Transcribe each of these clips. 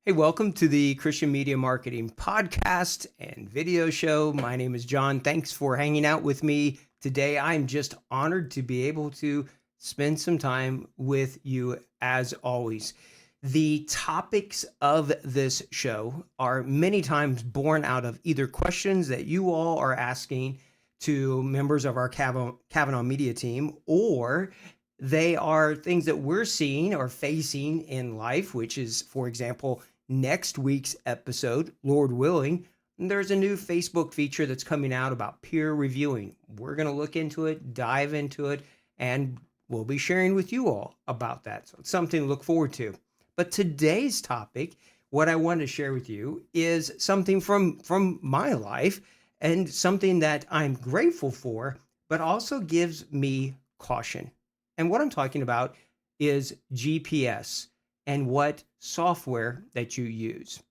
Hey, welcome to the Christian Media Marketing Podcast and video show. My name is John. Thanks for hanging out with me today. I'm just honored to be able to spend some time with you as always. The topics of this show are many times born out of either questions that you all are asking to members of our Kavanaugh Media team, or they are things that we're seeing or facing in life, which is, for example, next week's episode, Lord willing, there's a new Facebook feature that's coming out about peer reviewing. We're going to look into it, dive into it, and we'll be sharing with you all about that. So it's something to look forward to. But today's topic, what I want to share with you is something from my life and something that I'm grateful for, but also gives me caution. And what I'm talking about is GPS and what software that you use.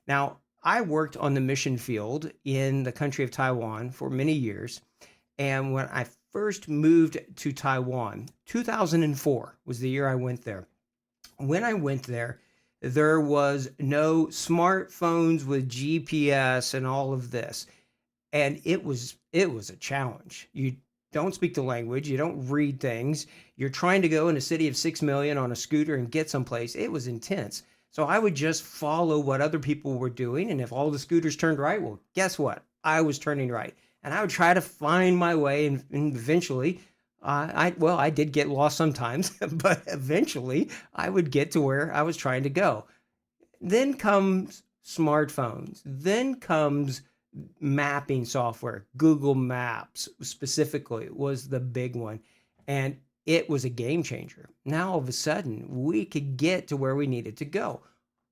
Now, I worked on the mission field in the country of Taiwan for many years. And when I first moved to Taiwan, 2004 was the year I went there. When I went there, there was no smartphones with GPS and all of this. And it was a challenge. You don't speak the language, you don't read things. You're trying to go in a city of 6 million on a scooter and get someplace. It was intense. So I would just follow what other people were doing, and if all the scooters turned right, well, guess what? I was turning right. And I would try to find my way, and eventually I did get lost sometimes, but eventually I would get to where I was trying to go. Then comes smartphones. Then comes mapping software. Google Maps specifically was the big one. And it was a game changer. Now, all of a sudden, we could get to where we needed to go.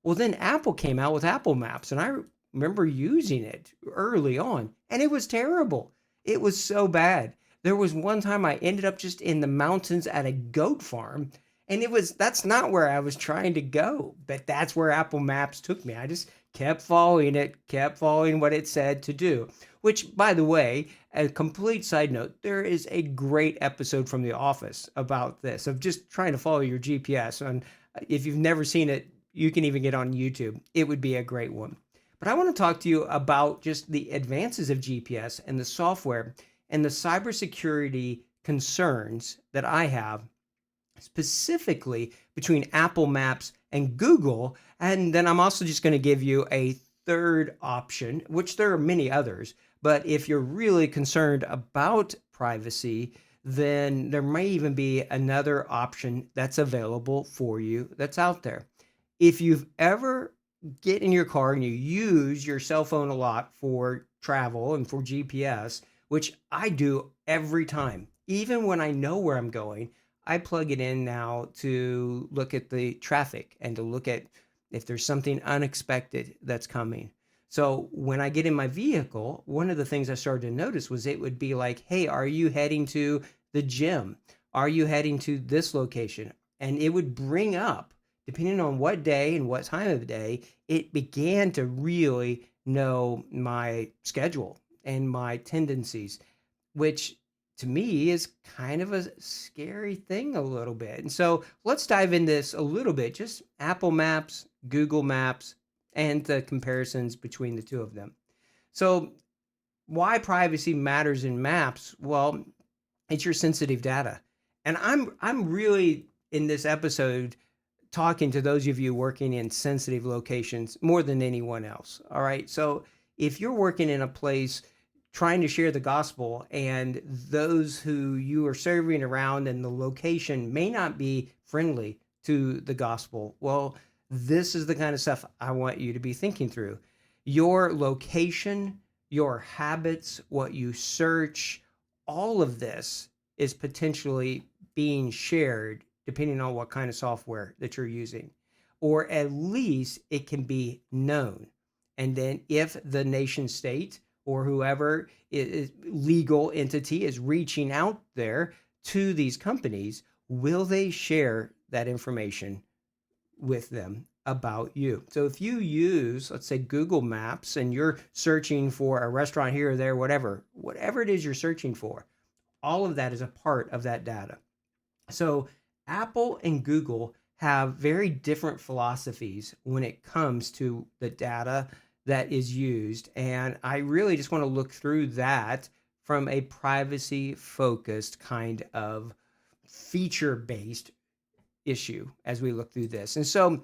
Well, then Apple came out with Apple Maps, and I remember using it early on, and it was terrible. It was so bad. There was one time I ended up just in the mountains at a goat farm, and that's not where I was trying to go, but that's where Apple Maps took me. I just kept following it, kept following what it said to do. Which, by the way, a complete side note, there is a great episode from The Office about this, of just trying to follow your GPS. And if you've never seen it, you can even get on YouTube. It would be a great one. But I want to talk to you about just the advances of GPS and the software and the cybersecurity concerns that I have specifically between Apple Maps and Google. And then I'm also just going to give you a third option, which there are many others. But if you're really concerned about privacy, then there may even be another option that's available for you that's out there. If you've ever get in your car and you use your cell phone a lot for travel and for GPS, which I do every time, even when I know where I'm going, I plug it in now to look at the traffic and to look at if there's something unexpected that's coming. So when I get in my vehicle, one of the things I started to notice was it would be like, hey, are you heading to the gym? Are you heading to this location? And it would bring up, depending on what day and what time of the day, it began to really know my schedule and my tendencies, which to me is kind of a scary thing a little bit. And so let's dive in this a little bit, just Apple Maps, Google Maps, and the comparisons between the two of them. So why privacy matters in maps? Well, it's your sensitive data. And I'm really in this episode talking to those of you working in sensitive locations more than anyone else. All right. So if you're working in a place trying to share the gospel and those who you are serving around and the location may not be friendly to the gospel, well, this is the kind of stuff I want you to be thinking through. Your location, your habits, what you search, all of this is potentially being shared depending on what kind of software that you're using, or at least it can be known. And then if the nation state or whoever is legal entity is reaching out there to these companies, will they share that information with them about you? So if you use, let's say, Google Maps and you're searching for a restaurant here or there, whatever it is you're searching for, all of that is a part of that data. So Apple and Google have very different philosophies when it comes to the data that is used. And I really just want to look through that from a privacy focused kind of feature based issue as we look through this. And so,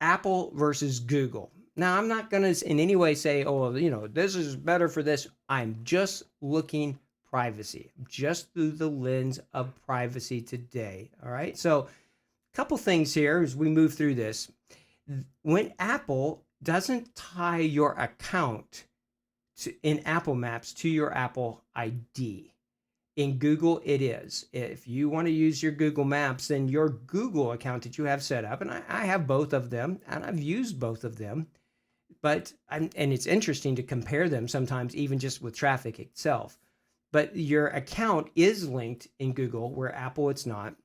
Apple versus Google. Now, I'm not going to in any way say, oh, this is better for this. I'm just looking privacy, just through the lens of privacy today. All right. So, a couple things here as we move through this. When Apple doesn't tie your account in Apple Maps to your Apple ID, in Google, it is. If you want to use your Google Maps, then your Google account that you have set up, and I have both of them, and I've used both of them, and it's interesting to compare them sometimes, even just with traffic itself. But your account is linked in Google, where Apple it's not.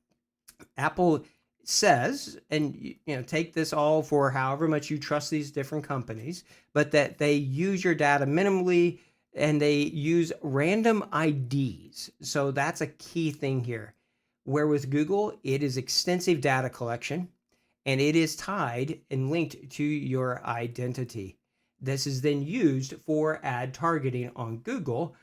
Apple says, and take this all for however much you trust these different companies, but that they use your data minimally and they use random IDs. So that's a key thing here. Where with Google, it is extensive data collection and it is tied and linked to your identity. This is then used for ad targeting on Google.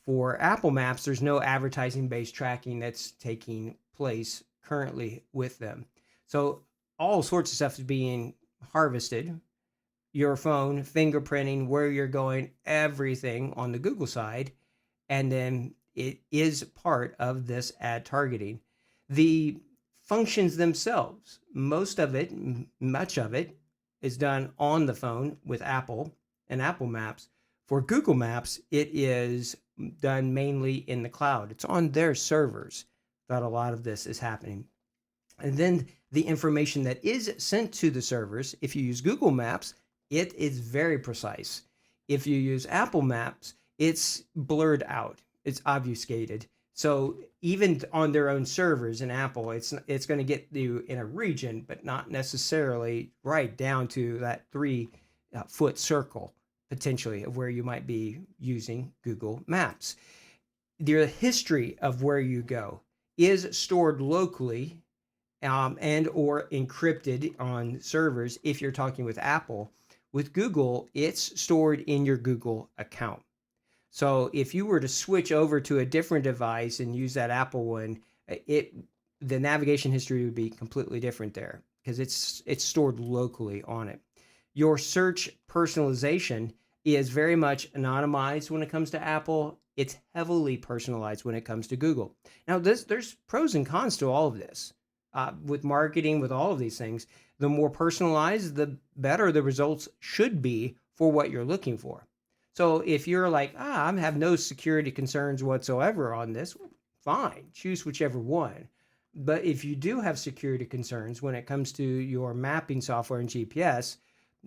For Apple Maps, there's no advertising based tracking that's taking place currently with them. So all sorts of stuff is being harvested. Your phone, fingerprinting, where you're going, everything on the Google side. And then it is part of this ad targeting. The functions themselves, much of it is done on the phone with Apple and Apple Maps. For Google Maps, it is done mainly in the cloud. It's on their servers that a lot of this is happening. And then the information that is sent to the servers, if you use Google Maps, it is very precise. If you use Apple Maps, it's blurred out. It's obfuscated. So even on their own servers in Apple, it's going to get you in a region, but not necessarily right down to that 3-foot circle potentially of where you might be using Google Maps. The history of where you go is stored locally and or encrypted on servers if you're talking with Apple. With Google, it's stored in your Google account. So if you were to switch over to a different device and use that Apple one, the navigation history would be completely different there because it's stored locally on it. Your search personalization is very much anonymized when it comes to Apple. It's heavily personalized when it comes to Google. Now, there's pros and cons to all of this. With marketing, with all of these things, the more personalized, the better the results should be for what you're looking for. So if you're like, I have no security concerns whatsoever on this, fine, choose whichever one. But if you do have security concerns when it comes to your mapping software and GPS,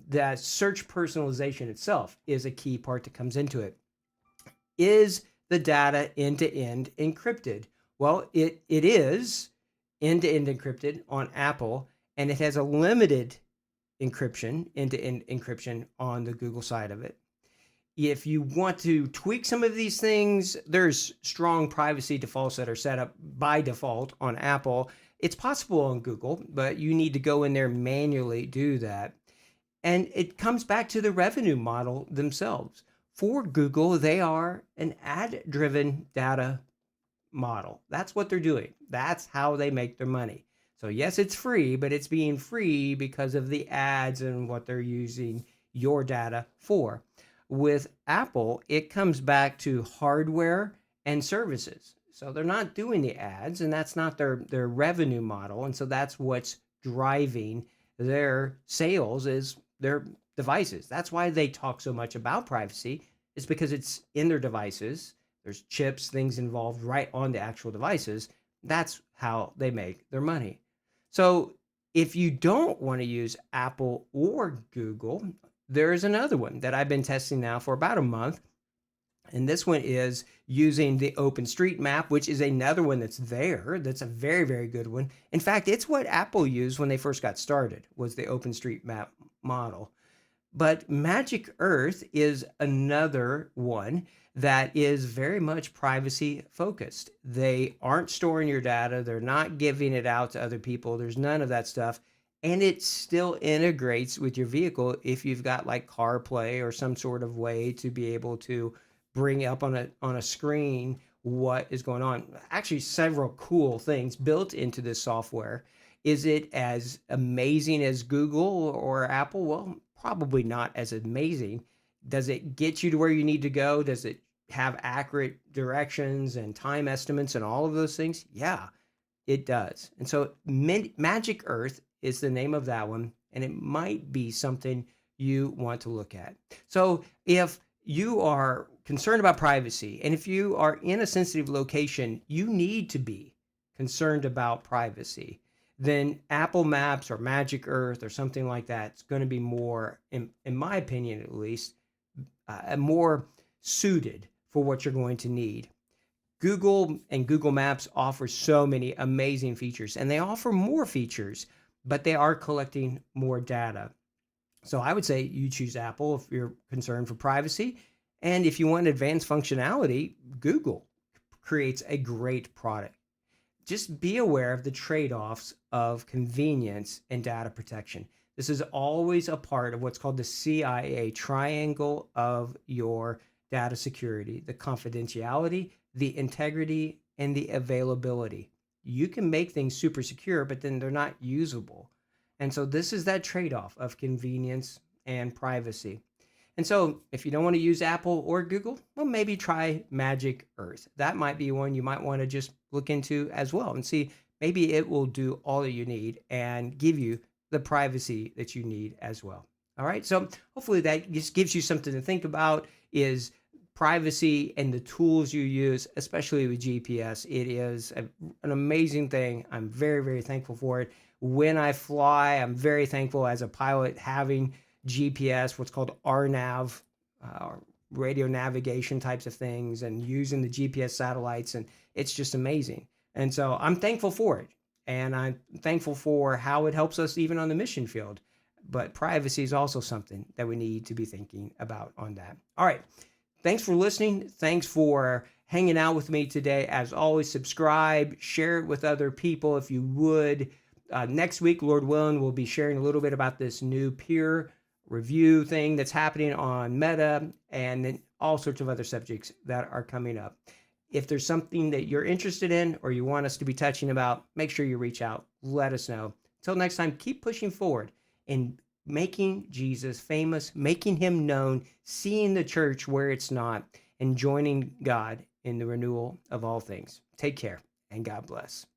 that search personalization itself is a key part that comes into it. Is the data end-to-end encrypted? Well, it is end-to-end encrypted on Apple, and it has a limited encryption, end-to-end encryption on the Google side of it. If you want to tweak some of these things, there's strong privacy defaults that are set up by default on Apple. It's possible on Google, but you need to go in there manually do that. And it comes back to the revenue model themselves. For Google, they are an ad-driven data model. That's what they're doing. That's how they make their money. So yes, it's free, but it's being free because of the ads and what they're using your data for. With Apple, it comes back to hardware and services. So they're not doing the ads, and that's not their revenue model. And so that's what's driving their sales is their devices. That's why they talk so much about privacy, is because it's in their devices. There's chips, things involved right on the actual devices. That's how they make their money. So if you don't want to use Apple or Google, there's another one that I've been testing now for about a month. And this one is using the OpenStreetMap, which is another one that's there. That's a very, very good one. In fact, it's what Apple used when they first got started, was the OpenStreetMap model. But Magic Earth is another one that is very much privacy focused. They aren't storing your data, they're not giving it out to other people. There's none of that stuff. And it still integrates with your vehicle if you've got like CarPlay or some sort of way to be able to bring up on a screen what is going on. Actually, several cool things built into this software. Is it as amazing as Google or Apple? Well, probably not as amazing. Does it get you to where you need to go? Does it have accurate directions and time estimates and all of those things? Yeah, it does. And so Magic Earth is the name of that one, and it might be something you want to look at. So if you are concerned about privacy, and if you are in a sensitive location, you need to be concerned about privacy, then Apple Maps or Magic Earth or something like that is going to be more, in my opinion at least, more suited for what you're going to need. Google and Google Maps offer so many amazing features, and they offer more features, but they are collecting more data. So I would say you choose Apple if you're concerned for privacy. And if you want advanced functionality, Google creates a great product. Just be aware of the trade-offs of convenience and data protection. This is always a part of what's called the CIA triangle of your data security: the confidentiality, the integrity, and the availability. You can make things super secure, but then they're not usable. And so this is that trade-off of convenience and privacy. And so if you don't want to use Apple or Google, well, maybe try Magic Earth. That might be one you might want to just look into as well and see maybe it will do all that you need and give you the privacy that you need as well. All right. So hopefully that just gives you something to think about, is privacy and the tools you use, especially with GPS. It is an amazing thing. I'm very, very thankful for it. When I fly, I'm very thankful as a pilot having GPS, what's called RNAV, radio navigation types of things, and using the GPS satellites. And it's just amazing. And so I'm thankful for it. And I'm thankful for how it helps us even on the mission field. But privacy is also something that we need to be thinking about on that. All right. Thanks for listening. Thanks for hanging out with me today. As always, subscribe, share it with other people if you would. Next week, Lord willing, we'll be sharing a little bit about this new peer review thing that's happening on Meta, and then all sorts of other subjects that are coming up. If there's something that you're interested in or you want us to be touching about, make sure you reach out. Let us know. Until next time, keep pushing forward and making Jesus famous, making him known, seeing the church where it's not, and joining God in the renewal of all things. Take care, and God bless.